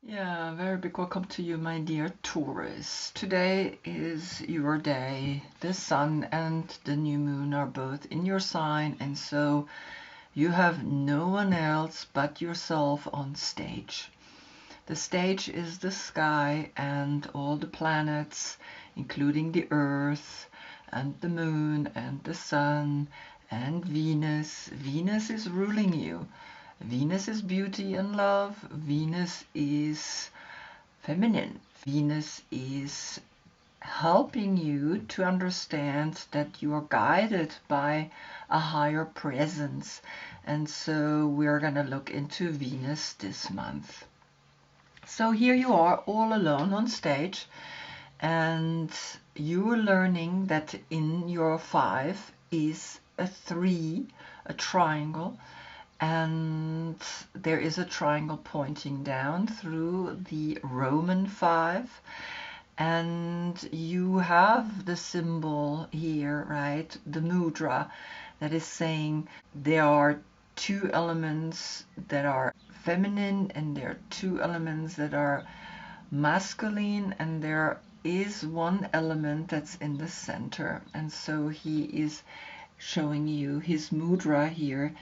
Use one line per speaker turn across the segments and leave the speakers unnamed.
Yeah, very big welcome to you, my dear Taurus. Today is your day. The sun and the new moon are both in your sign, and so you have no one else but yourself on stage. The stage is the sky and all the planets, including the Earth and the moon and the sun and Venus. Venus is ruling you. Venus is beauty and love. Venus is feminine. Venus is helping you to understand that you are guided by a higher presence. And so we're going to look into Venus this month. So here you are all alone on stage, and you're learning that in your 5 is a 3, a triangle, and there is a triangle pointing down through the Roman 5, and you have the symbol here, right? The mudra that is saying there are 2 elements that are feminine and there are 2 elements that are masculine, and there is 1 element that's in the center. And so he is showing you his mudra here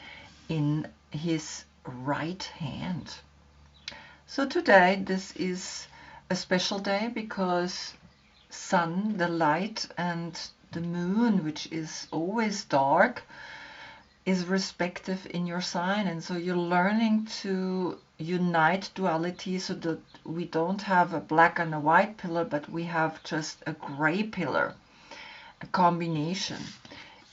in his right hand. So today this is a special day because sun, the light, and the moon, which is always dark, is respective in your sign, and so you're learning to unite duality so that we don't have a black and a white pillar, but we have just a gray pillar, a combination.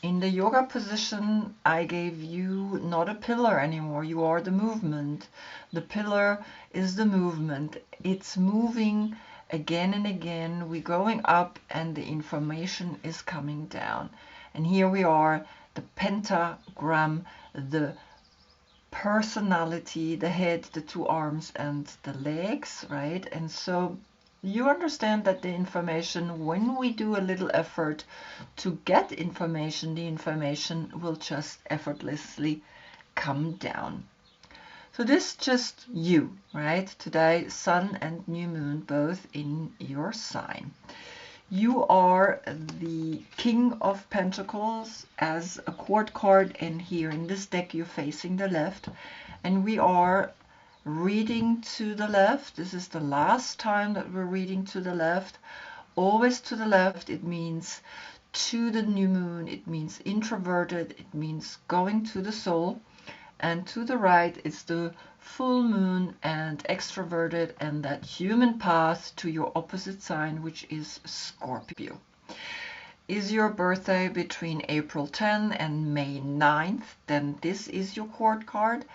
In the yoga position, I gave you not a pillar anymore. You are the movement. The pillar is the movement. It's moving again and again. We're going up and the information is coming down. And here we are, the pentagram, the personality, the head, the 2 arms, and the legs, right? And so you understand that the information, when we do a little effort to get information, the information will just effortlessly come down. So this is just you, right? Today, sun and new moon both in your sign. You are the King of Pentacles as a court card, and here in this deck you're facing the left, and we are reading to the left. This is the last time that we're reading to the left. Always to the left, it means to the new moon, it means introverted, it means going to the soul. And to the right, it's the full moon and extroverted, and that human path to your opposite sign, which is Scorpio. Is your birthday between April 10 and May 9th, then this is your court card.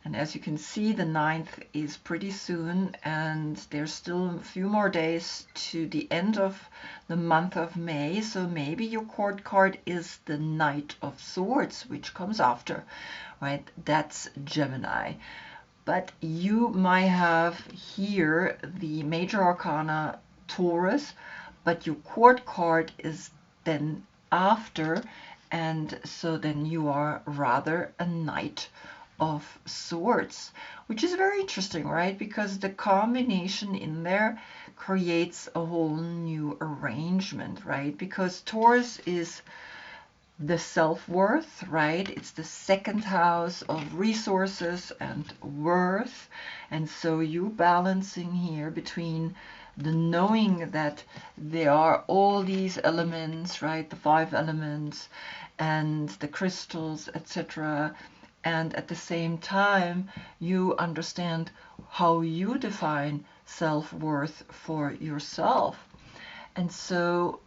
And as you can see, the 9th is pretty soon, and there's still a few more days to the end of the month of May. So maybe your court card is the Knight of Swords, which comes after, right? That's Gemini. But you might have here the major arcana Taurus, but your court card is then after, and so then you are rather a Knight of Swords, which is very interesting, right? Because the combination in there creates a whole new arrangement, right? Because Taurus is the self-worth, right? It's the 2nd house of resources and worth. And so you balancing here between the knowing that there are all these elements, right? The 5 elements and the crystals, etc. And at the same time, you understand how you define self-worth for yourself. And so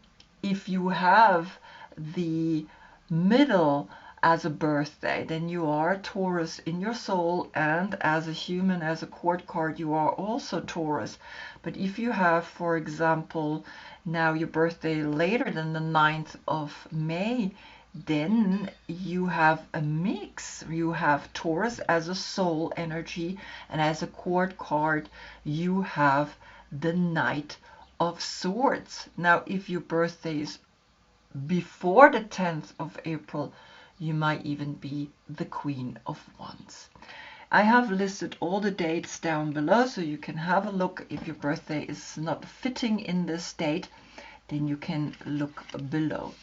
if you have the middle as a birthday, then you are Taurus in your soul, and as a human, as a court card, you are also Taurus. But if you have, for example, now your birthday later than the 9th of May, then you have a mix. You have Taurus as a soul energy, and as a court card, you have the Knight of Swords. Now, if your birthday is before the 10th of April, you might even be the Queen of Wands. I have listed all the dates down below, so you can have a look. If your birthday is not fitting in this date, then you can look below.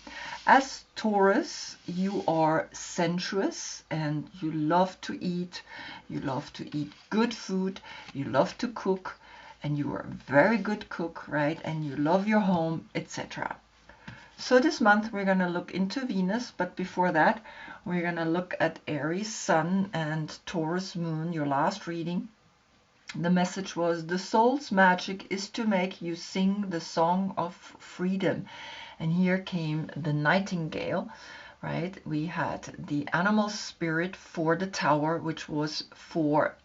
As Taurus, you are sensuous and you love to eat. You love to eat good food. You love to cook, and you are a very good cook, right? And you love your home, etc. So this month we're going to look into Venus, but before that we're going to look at Aries Sun and Taurus Moon, your last reading. The message was, the soul's magic is to make you sing the song of freedom. And here came the nightingale, right? We had the animal spirit for the tower, which was for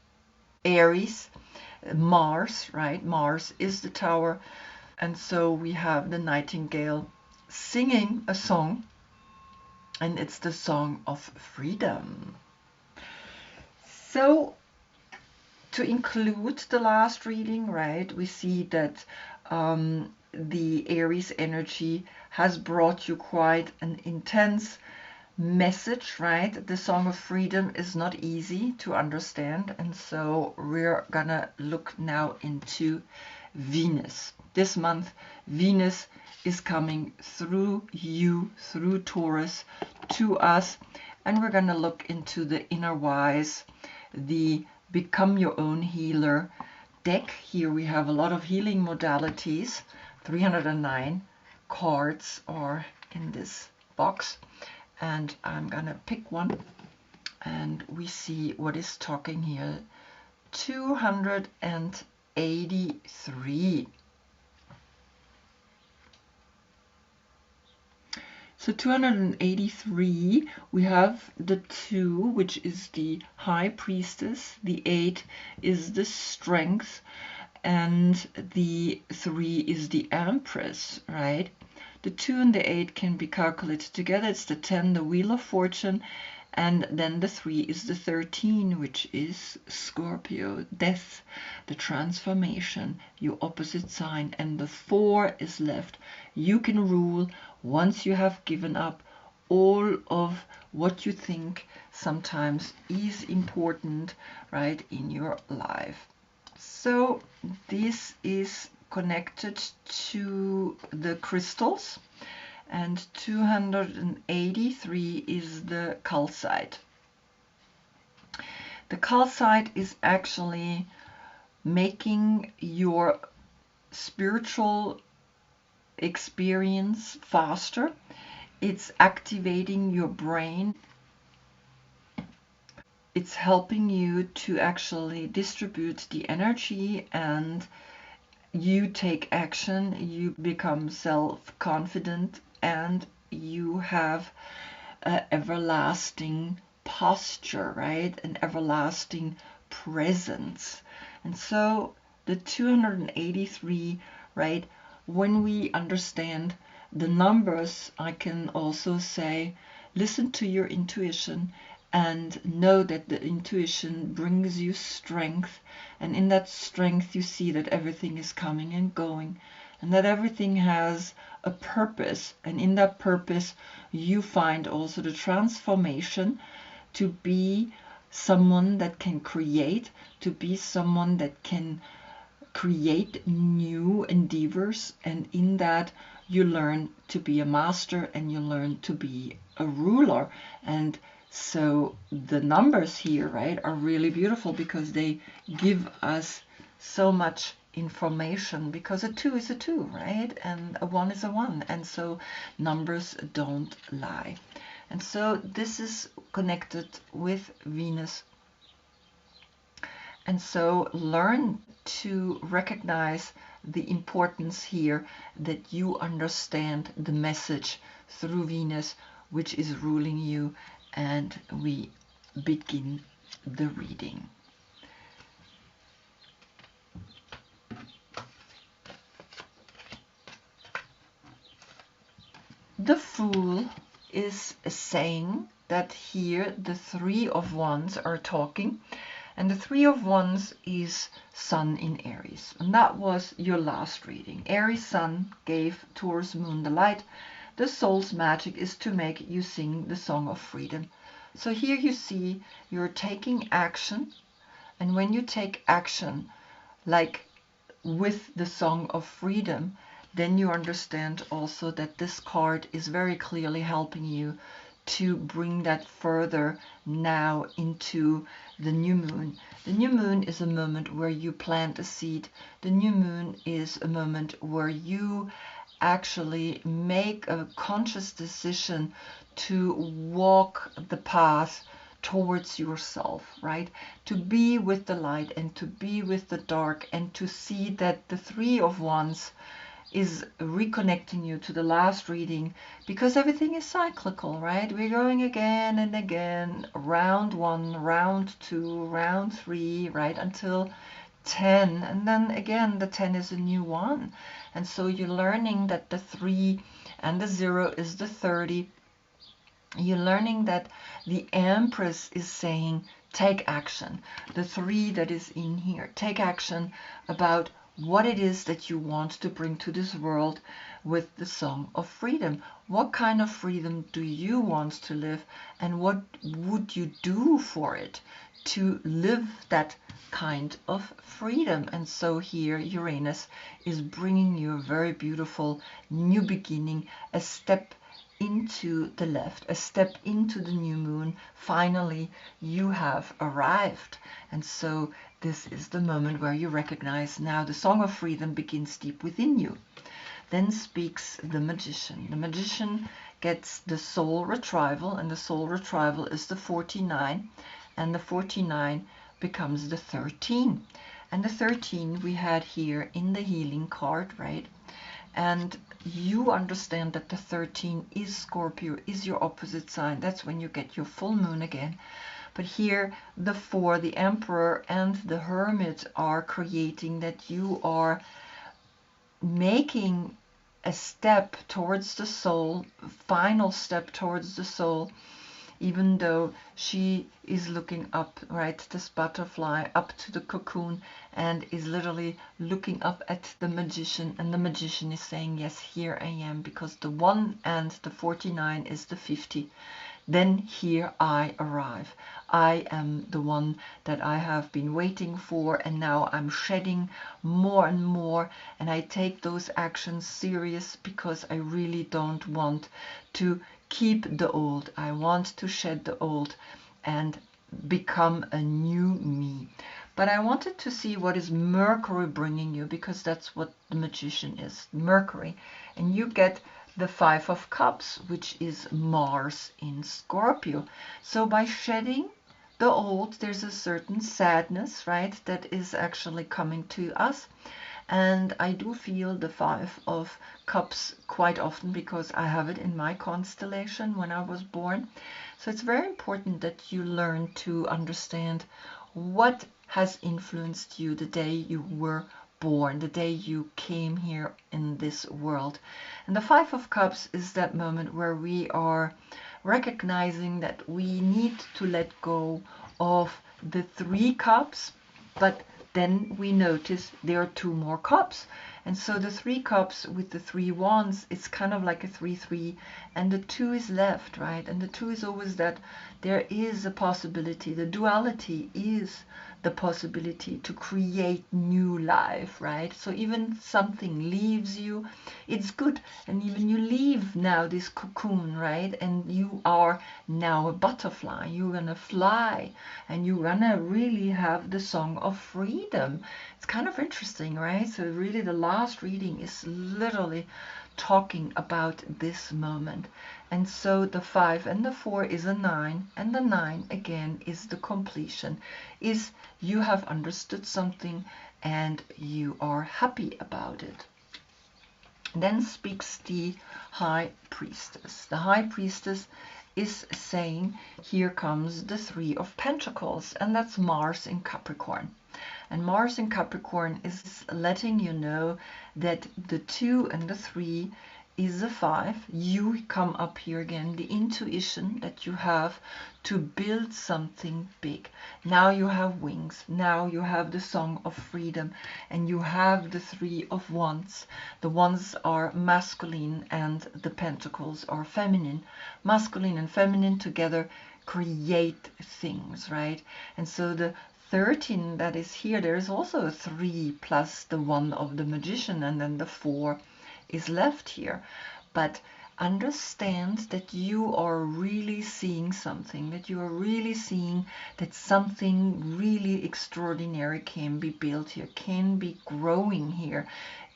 Aries, Mars, right? Mars is the tower. And so we have the nightingale singing a song, and it's the song of freedom. So to include the last reading, right, we see that the Aries energy has brought you quite an intense message, right? The song of freedom is not easy to understand, and so we're gonna look now into Venus. This month, Venus is coming through you, through Taurus, to us, and we're gonna look into the inner wise, the Become Your Own Healer deck. Here we have a lot of healing modalities. 309 cards are in this box, and I'm gonna pick one, and we see what is talking here. 283. So 283, we have the 2, which is the High Priestess, the 8 is the Strength, and the 3 is the Empress, right? The 2 and the 8 can be calculated together. It's the 10, the Wheel of Fortune, and then the 3 is the 13, which is Scorpio, death, the transformation, your opposite sign, and the 4 is left. You can rule once you have given up all of what you think sometimes is important, right, in your life. So this is connected to the crystals, and 283 is the calcite. The calcite is actually making your spiritual experience faster. It's activating your brain. It's helping you to actually distribute the energy, and you take action, you become self-confident, and you have an everlasting posture, right? An everlasting presence. And so the 283, right? When we understand the numbers, I can also say, listen to your intuition and know that the intuition brings you strength. And in that strength, you see that everything is coming and going, and that everything has a purpose. And in that purpose, you find also the transformation to be someone that can create, to be someone that can create new endeavors, and in that you learn to be a master and you learn to be a ruler. And so the numbers here, right, are really beautiful because they give us so much information, because a 2 is a 2, right, and a 1 is a 1, and so numbers don't lie. And so this is connected with Venus. And so learn to recognize the importance here that you understand the message through Venus, which is ruling you. And we begin the reading. The Fool is saying that here the 3 of Wands are talking, and the 3 of Wands is Sun in Aries, and that was your last reading. Aries Sun gave Taurus Moon the light. The soul's magic is to make you sing the song of freedom. So here you see you're taking action, And when you take action, like with the Song of Freedom, then you understand also that this card is very clearly helping you to bring that further now into the new moon. The new moon is a moment where you plant a seed. The new moon is a moment where you actually make a conscious decision to walk the path towards yourself, right? To be with the light and to be with the dark, and to see that the Three of Wands is reconnecting you to the last reading, because everything is cyclical, right? We're going again and again, round 1, round 2, round 3, right, until 10, and then again the 10 is a new one. And so you're learning that the 3 and the 0 is the 30. You're learning that the Empress is saying take action. The 3 that is in here, take action about what it is that you want to bring to this world with the Song of Freedom. What kind of freedom do you want to live, and what would you do for it to live that kind of freedom? And so here Uranus is bringing you a very beautiful new beginning, a step into the left, a step into the new moon. Finally, you have arrived. And so this is the moment where you recognize now the Song of Freedom begins deep within you. Then speaks the Magician. The Magician gets the soul retrieval, and the soul retrieval is the 49, and the 49 becomes the 13. And the 13 we had here in the healing card, right? And you understand that the 13 is Scorpio, is your opposite sign. That's when you get your full moon again. But here the 4, the Emperor and the Hermit, are creating that you are making a step towards the soul, final step towards the soul, even though she is looking up, right, this butterfly, up to the cocoon, and is literally looking up at the Magician, and the Magician is saying, yes, here I am, because the 1 and the 49 is the 50. Then here I arrive. I am the one that I have been waiting for, and now I'm shedding more and more, and I take those actions serious because I really don't want to keep the old. I want to shed the old and become a new me. But I wanted to see what is Mercury bringing you, because that's what the Magician is, Mercury. And you get the 5 of Cups, which is Mars in Scorpio. So by shedding the old, there's a certain sadness, right, that is actually coming to us. And I do feel the 5 of Cups quite often, because I have it in my constellation when I was born. So it's very important that you learn to understand what has influenced you the day you were born, the day you came here in this world. And the 5 of Cups is that moment where we are recognizing that we need to let go of the 3 cups, but then we notice there are 2 more cups. And so the 3 cups with the 3 wands, it's kind of like a 3-3, and the 2 is left, right? And the 2 is always that there is a possibility, the duality is the possibility to create new life, right? So even something leaves you, it's good. And even you leave now this cocoon, right? And you are now a butterfly. You're gonna fly, and you're gonna really have the Song of Freedom. It's kind of interesting, right? So really the last reading is literally talking about this moment. And so the 5 and the 4 is a 9, and the 9 again is the completion, is you have understood something and you are happy about it. Then speaks the High Priestess. The High Priestess is saying, here comes the 3 of Pentacles, and that's Mars in Capricorn. And Mars in Capricorn is letting you know that the 2 and the 3 is a 5. You come up here again, the intuition that you have to build something big. Now you have wings. Now you have the Song of Freedom, and you have the 3 of Wands. The Wands are masculine and the Pentacles are feminine. Masculine and feminine together create things, right? And so the 13 that is here, there is also a 3 plus the 1 of the magician, and then the 4 is left here. But understand that you are really seeing something, that you are really seeing that something really extraordinary can be built here, can be growing here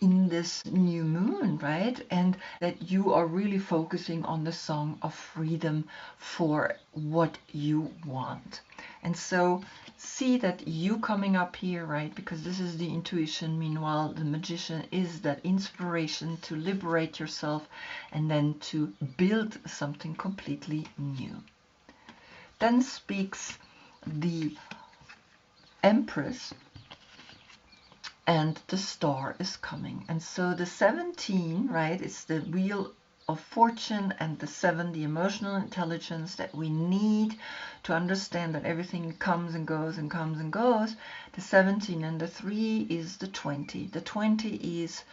in this new moon, right? And that you are really focusing on the song of freedom for what you want. And so see that you coming up here, right? Because this is the intuition. Meanwhile, the magician is that inspiration to liberate yourself and then to build something completely new. Then speaks the Empress, and the star is coming. And so the 17, right, is the wheel of fortune, and the 7, the emotional intelligence that we need to understand that everything comes and goes and comes and goes. The 17, and the 3 is the 20. The 20 is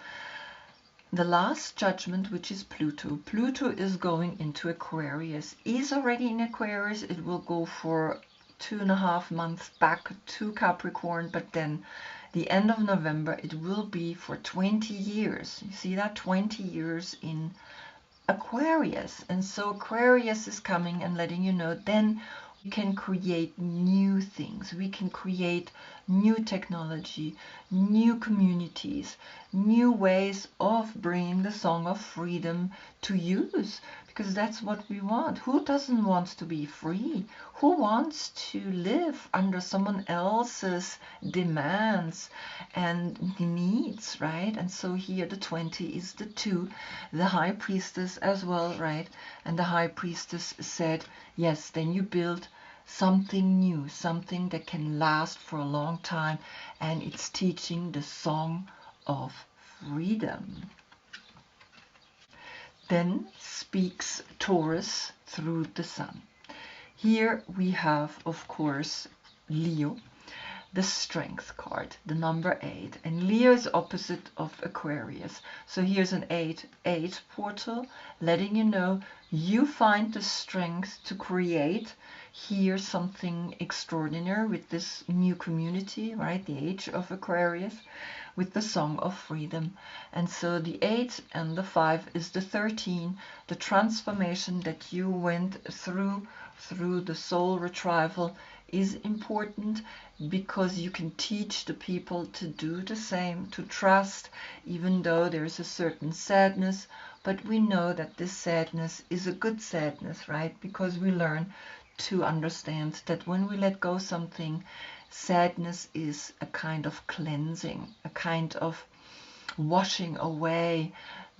the last judgment, which is Pluto. Pluto is going into Aquarius, is already in Aquarius. It will go for 2.5 months back to Capricorn, but then the end of November it will be for 20 years. You see that? 20 years in Aquarius. And so Aquarius is coming and letting you know then we can create new things. We can create new technology, new communities, new ways of bringing the song of freedom to use, because that's what we want. Who doesn't want to be free? Who wants to live under someone else's demands and needs, right? And so here the 20 is the 2, the High Priestess as well, right? And the High Priestess said, yes, then you build something new, something that can last for a long time, and it's teaching the song of freedom. Then speaks Taurus through the Sun. Here we have, of course, Leo, the Strength card, the number 8, and Leo is opposite of Aquarius. So here's an 8-8 portal, letting you know you find the strength to create here something extraordinary with this new community, right? The age of Aquarius, with the song of freedom. And so the 8 and the 5 is the 13, the transformation that you went through the soul retrieval is important, because you can teach the people to do the same, to trust, even though there's a certain sadness. But we know that this sadness is a good sadness, right? Because we learn to understand that when we let go something, sadness is a kind of cleansing, a kind of washing away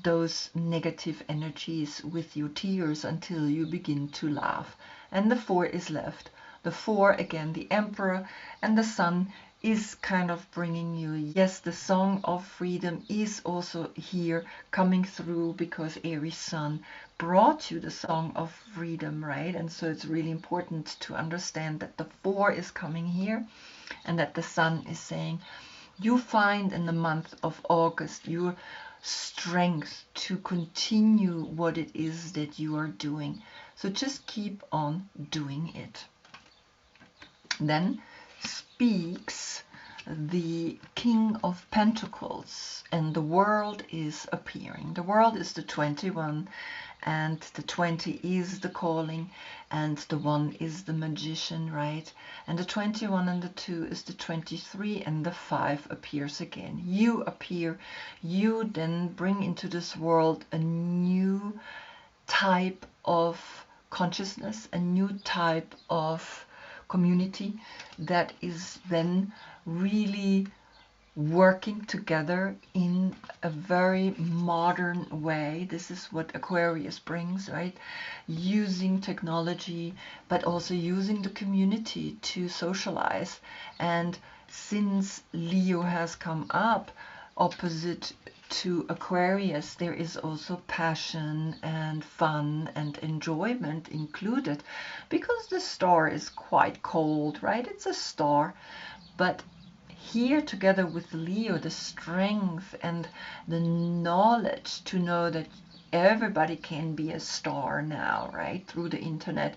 those negative energies with your tears until you begin to laugh. And the 4 is left. The 4, again, the Emperor, and the Sun is kind of bringing you, yes, the song of freedom is also here coming through, because Aries Sun brought you the song of freedom, right? And so it's really important to understand that the 4 is coming here, and that the Sun is saying you find in the month of August your strength to continue what it is that you are doing. So just keep on doing it. Then speaks the King of Pentacles, and the world is appearing. The world is the 21, and the 20 is the calling, and the 1 is the magician, right? And the 21 and the 2 is the 23, and the 5 appears again. You appear, you then bring into this world a new type of consciousness, a new type of community that is then really working together in a very modern way. This is what Aquarius brings, right? Using technology, but also using the community to socialize. And since Leo has come up opposite to Aquarius, there is also passion and fun and enjoyment included, because the star is quite cold, right? It's a star, but here together with Leo, the strength and the knowledge to know that everybody can be a star now, right, through the internet,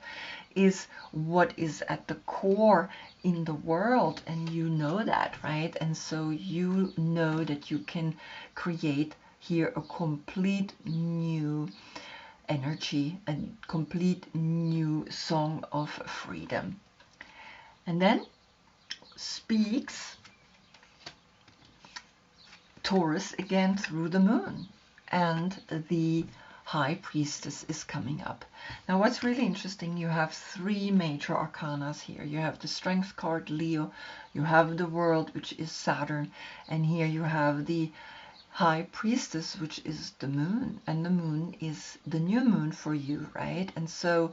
is what is at the core in the world, and you know that, right? And so you know that you can create here a complete new energy, a complete new song of freedom. And then speaks Taurus again through the moon, and the High Priestess is coming up. Now what's really interesting, you have three major arcanas here. You have the Strength card, Leo, you have the World, which is Saturn, and here you have the High Priestess, which is the moon, and the moon is the new moon for you, right? And so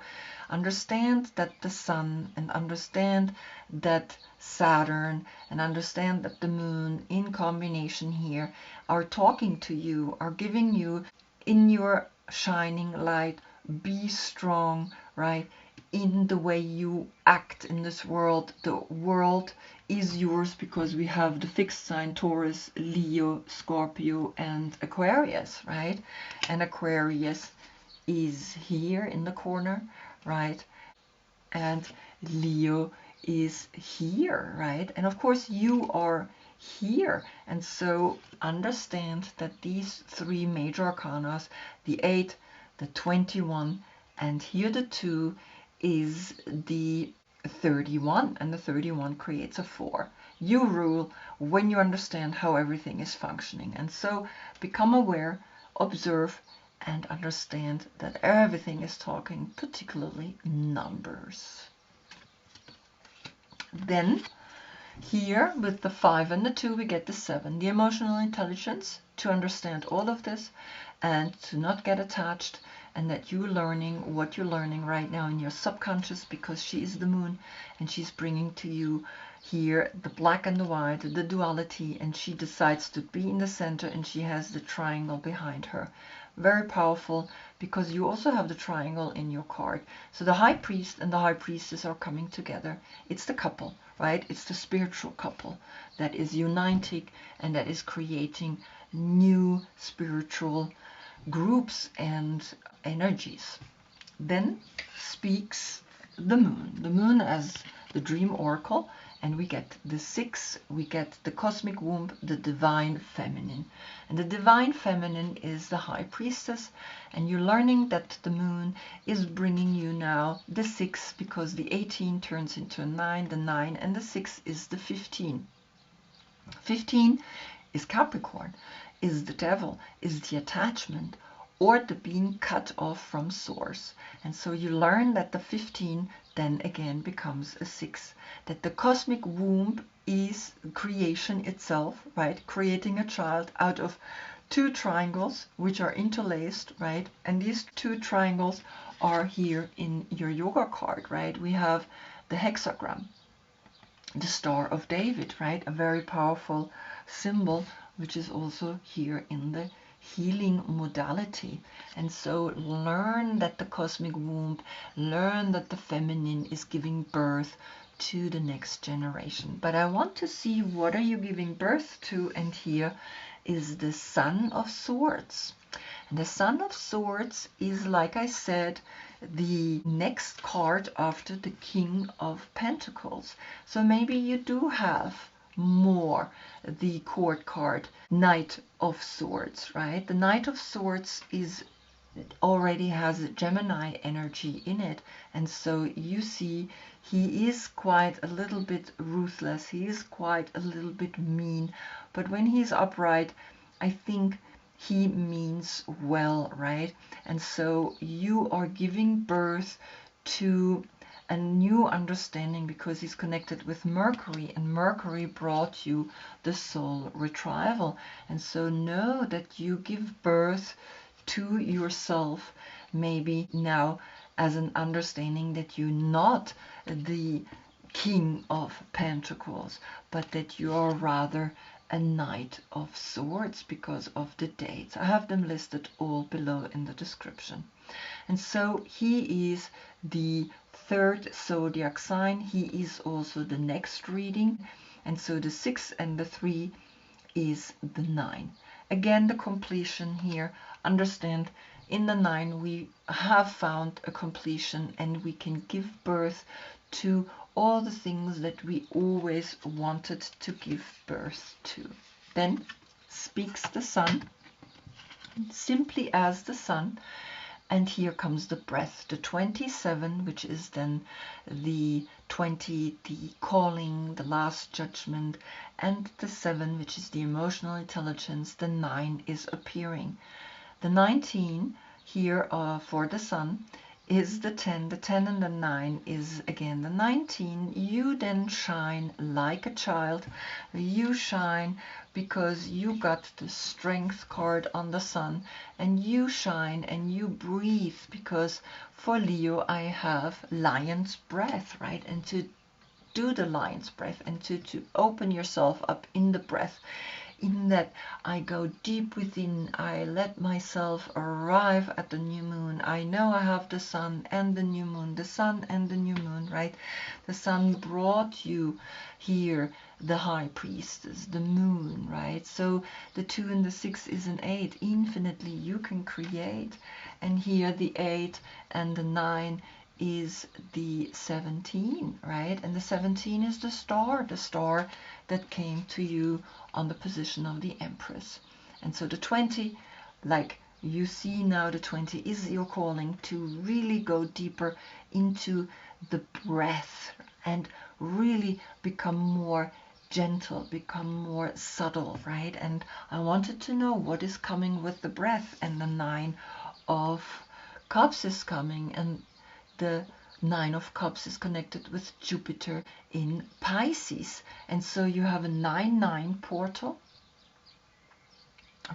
understand that the sun, and understand that Saturn, and understand that the moon in combination here are talking to you, are giving you in your shining light, be strong, right? In the way you act in this world. The world is yours because we have the fixed sign Taurus, Leo, Scorpio, and Aquarius, right? And Aquarius is here in the corner, right? And Leo is here, right? And of course you are here. And so understand that these three major arcanas, the 8, the 21, and here the 2 is the 31, and the 31 creates a 4. You rule when you understand how everything is functioning. And so become aware, observe, and understand that everything is talking, particularly numbers. Then here with the 5 and the 2 we get the 7, the emotional intelligence to understand all of this and to not get attached, and that you're learning what you're learning right now in your subconscious, because she is the moon and she's bringing to you here the black and the white, the duality, and she decides to be in the center, and she has the triangle behind her. Very powerful, because you also have the triangle in your card. So the High Priest and the High Priestess are coming together. It's the couple, right? It's the spiritual couple that is uniting and that is creating new spiritual groups and energies. Then speaks the moon as the dream oracle, and we get the 6, we get the cosmic womb, the divine feminine. And the divine feminine is the High Priestess, and you're learning that the moon is bringing you now the 6, because the 18 turns into a 9, the 9, and the 6 is the 15. 15 is Capricorn, is the devil, is the attachment, or the being cut off from source. And so you learn that the 15 then again becomes a 6, that the cosmic womb is creation itself, right? Creating a child out of 2 triangles which are interlaced, right? And these 2 triangles are here in your yoga card, right? We have the hexagram, the Star of David, right? A very powerful symbol, which is also here in the healing modality. And so learn that the cosmic womb, learn that the feminine is giving birth to the next generation. But I want to see, what are you giving birth to? And here is the Sun of Swords. And the Sun of Swords is, like I said, the next card after the King of Pentacles. So maybe you do have more the court card, Knight of Swords, right? The Knight of Swords is already has Gemini energy in it, and so you see he is quite a little bit ruthless, he is quite a little bit mean, but when he's upright, I think he means well, right? And so you are giving birth to a new understanding, because he's connected with Mercury, and Mercury brought you the soul retrieval. And so know that you give birth to yourself, maybe now as an understanding that you're not the King of Pentacles, but that you are rather a Knight of Swords because of the dates. I have them listed all below in the description. And so he is the 3rd zodiac sign. He is also the next reading. And so the 6 and the 3 is the 9. Again, the completion here. Understand in the 9 we have found a completion, and we can give birth to all the things that we always wanted to give birth to. Then speaks the sun, simply as the sun. And here comes the breath, the 27, which is then the 20, the calling, the last judgment, and the 7, which is the emotional intelligence. The 9 is appearing. The 19 here for the sun is the 10. The 10 and the 9 is again the 19. You then shine like a child. You shine because you got the strength card on the sun, and you shine and you breathe because for Leo I have lion's breath, right? And to do the lion's breath and to open yourself up in the breath, in that I go deep within, I let myself arrive at the new moon. I know I have the sun and the new moon, the sun and the new moon, right? The sun brought you here, the high priestess, the moon, right? So the 2 and the 6 is an 8. Infinitely you can create. And here the 8 and the 9 is the 17, right? And the 17 is the star that came to you on the position of the Empress. And so the 20, like you see now, the 20 is your calling to really go deeper into the breath and really become more gentle, become more subtle, right? And I wanted to know what is coming with the breath, and the 9 of Cups is coming, and the 9 of Cups is connected with Jupiter in Pisces. And so you have a 9-9 portal,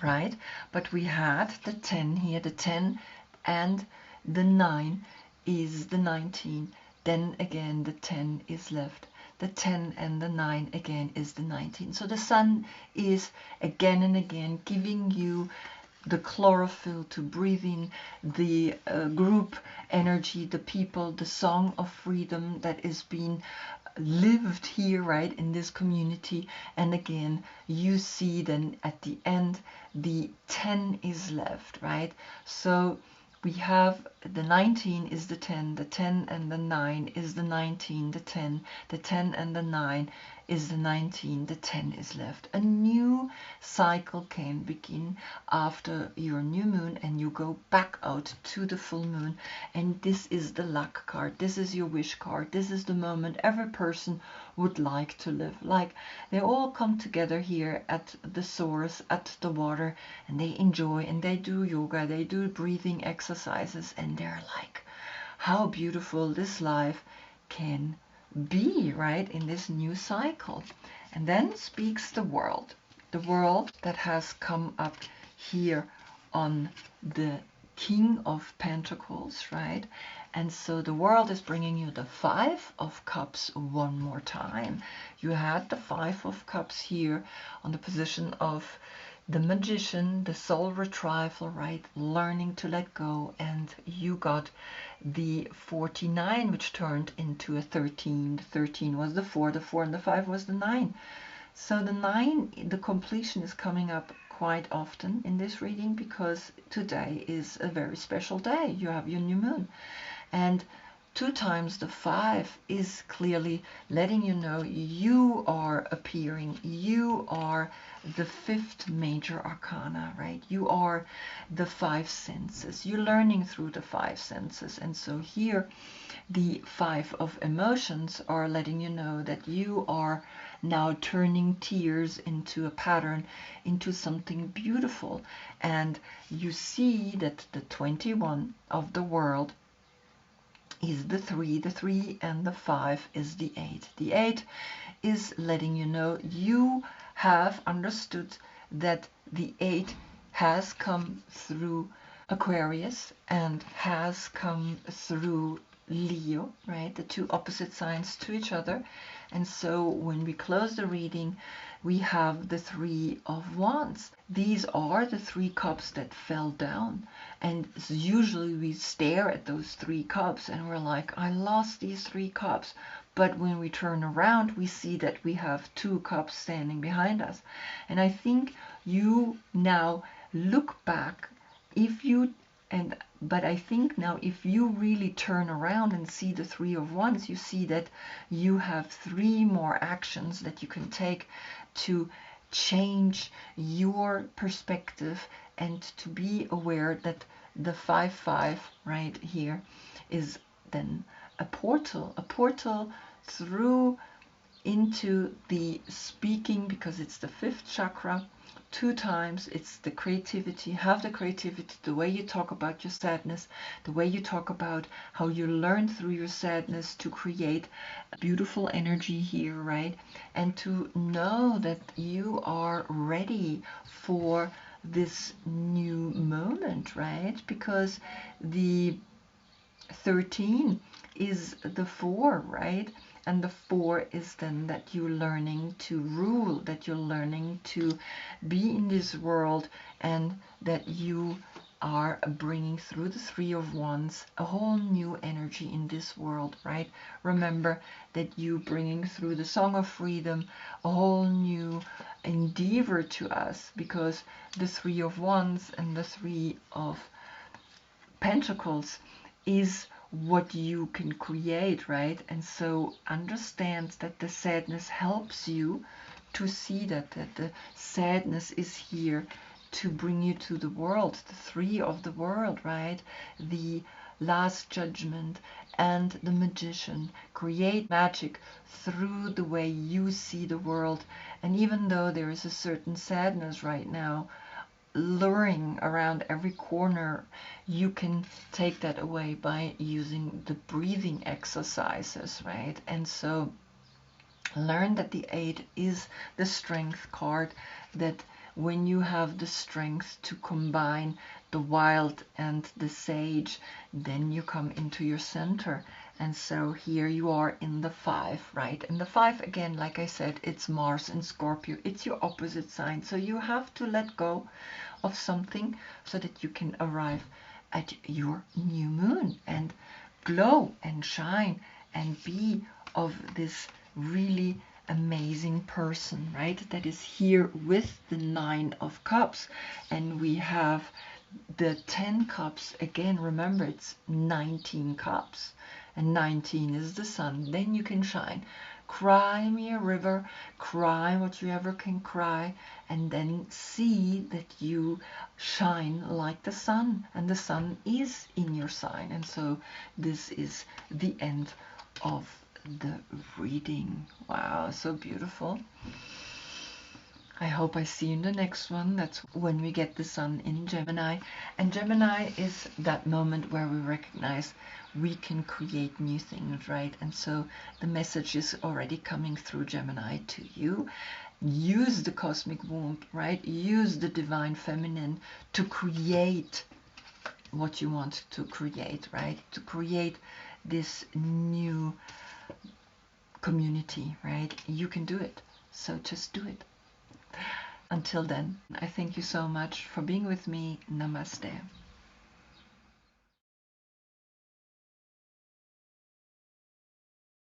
right? But we had the 10 here, the 10 and the 9 is the 19. Then again the 10 is left. The 10 and the 9 again is the 19. So the sun is again and again giving you the chlorophyll to breathe in, the group energy, the people, the song of freedom that is being lived here, right, in this community. And again, you see then at the end, the 10 is left, right? So we have the 19 is the 10 and the 9 is the 19, the 10 and the 9 is the 19, the 10 is left. A new cycle can begin after your new moon, and you go back out to the full moon. And this is the luck card, this is your wish card, this is the moment every person would like to live. Like they all come together here at the source, at the water, and they enjoy and they do yoga, they do breathing exercises, and they're like, how beautiful this life can be, right, in this new cycle. And then speaks the world that has come up here on the King of Pentacles, right? And so the world is bringing you the 5 of Cups one more time. You had the 5 of Cups here on the position of the Magician, the soul retrieval, right? Learning to let go. And you got the 49, which turned into a 13. The 13 was the 4 and the 5 was the 9. So the 9, the completion is coming up quite often in this reading, because today is a very special day. You have your new moon. And 2 times the 5 is clearly letting you know you are appearing. You are the 5th major arcana, right? You are the 5 senses. You're learning through the 5 senses. And so here the 5 of emotions are letting you know that you are now turning tears into a pattern, into something beautiful. And you see that the 21 of the world is the 3 and the 5 is the 8. The 8 is letting you know you have understood that the 8 has come through Aquarius and has come through Leo, right? The 2 opposite signs to each other. And so when we close the reading, we have the 3 of Wands. These are the 3 cups that fell down. And usually we stare at those 3 cups and we're like, I lost these 3 cups. But when we turn around, we see that we have 2 cups standing behind us. And I think you now look back, if you But I think now if you really turn around and see the Three of Wands, you see that you have 3 more actions that you can take to change your perspective and to be aware that the 5-5 right here is then a portal through into the speaking, because it's the 5th chakra. 2 times it's the creativity. Have the creativity, the way you talk about your sadness, the way you talk about how you learn through your sadness to create a beautiful energy here, right? And to know that you are ready for this new moment, right? Because the 13 is the 4, right? And the 4 is then that you're learning to rule, that you're learning to be in this world, and that you are bringing through the 3 of Wands a whole new energy in this world, right? Remember that you bringing through the Song of Freedom a whole new endeavor to us, because the 3 of Wands and the 3 of Pentacles is what you can create, right? And so understand that the sadness helps you to see that the sadness is here to bring you to the world, the 3 of the world, right? The Last Judgment and the Magician create magic through the way you see the world. And even though there is a certain sadness right now luring around every corner, you can take that away by using the breathing exercises, right? And so learn that the 8 is the strength card, that when you have the strength to combine the wild and the sage, then you come into your center. And so here you are in the 5, right? And the 5, again, like I said, it's Mars in Scorpio. It's your opposite sign. So you have to let go of something so that you can arrive at your new moon and glow and shine and be of this really amazing person, right? That is here with the 9 of Cups. And we have the 10 Cups. Again, remember, it's 19 Cups. And 19 is the sun. Then you can shine. Cry me a river. Cry what you ever can cry. And then see that you shine like the sun. And the sun is in your sign. And so this is the end of the reading. Wow, so beautiful. I hope I see you in the next one. That's when we get the sun in Gemini. And Gemini is that moment where we recognize we can create new things, right? And so the message is already coming through Gemini to you. Use the cosmic womb, right? Use the divine feminine to create what you want to create, right? To create this new community, right? You can do it. So just do it. Until then, I thank you so much for being with me. Namaste.